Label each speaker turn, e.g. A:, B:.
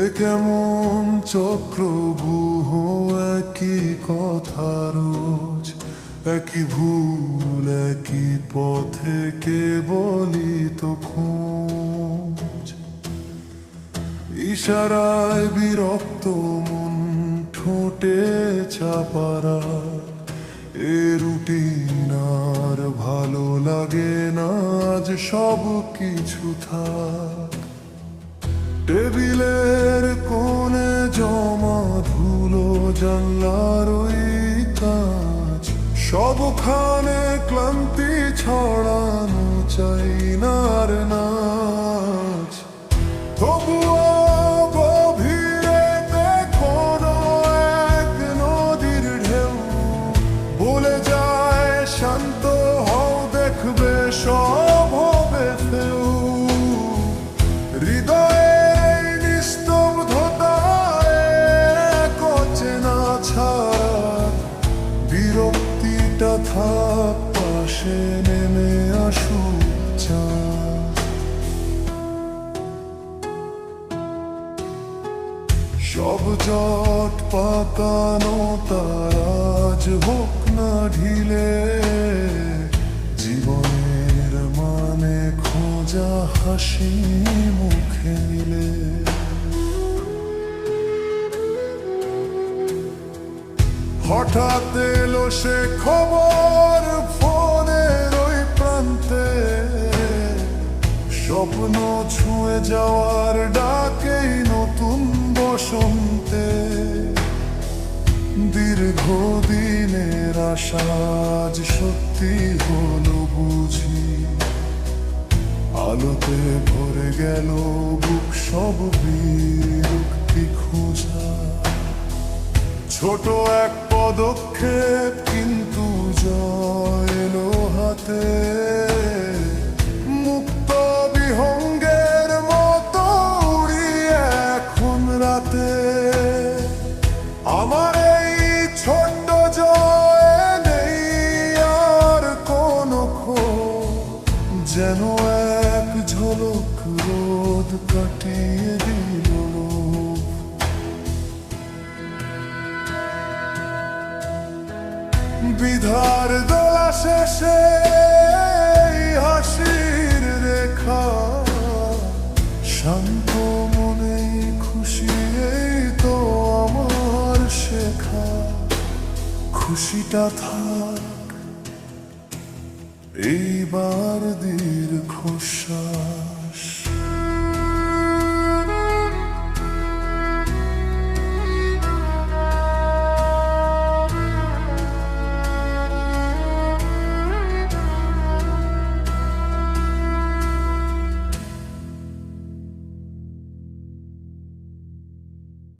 A: এ কেমন চক্রবুহ, একই কথা রোজ, একই ভুল একই পথে, কেবলই তো খোঁজ। ইশারায় বিরক্ত মন, ঠোঁটে চাপারা, এ রুটিন আর ভালো লাগে না, আজ সব কিছু থাক। টেবিলের কোণে জমা ধুলো, জানলার ওই কাঁচ, সবখানে ক্লান্তি ছড়ানো, চাই না আর নাচ। তবুও গভীরেতে কোনো এক নদীর ঢেউ বলে যায়, শান্ত হও দেখবে সব হবে ফেউ। হৃদয়ের নিস্তব্ধতায় অচেনা ছাড়া, বিরক্তিটা থাক পাশে, নেমে আসুক চাঁদ। সব জট পাকানো তার আজ হোক না ঢিলে, জীবনের মানে খোঁজা হাসি মুখে মিলে। হঠাৎ এলো সে খবর ফোনের ওই প্রান্তে, স্বপ্ন ছুঁয়ে যাওয়ার ডাকেই নতুন বসন্তে। দীর্ঘদিনের আশা আজ সত্যি হলো বুঝি, আলোতে ভরে গেল বুক সব বিরক্তি খোঁজা। ছোট এক পদক্ষেপ কিন্তু জয় এলো হাতে, মুক্ত বিহঙ্গের মতো উড়ি এখন রাতে। আমার এই ছোট্ট জয় নেই আর কোনো ক্ষোভ, যেন এক ঝলক রোদ কাটিয়ে দিল। বিধার দোলা শেষে হাসির রেখা, শান্ত মনেই খুশি, এই তো আমার শেখা। খুশিটা থাক এইবার দীর্ঘশ্বাস।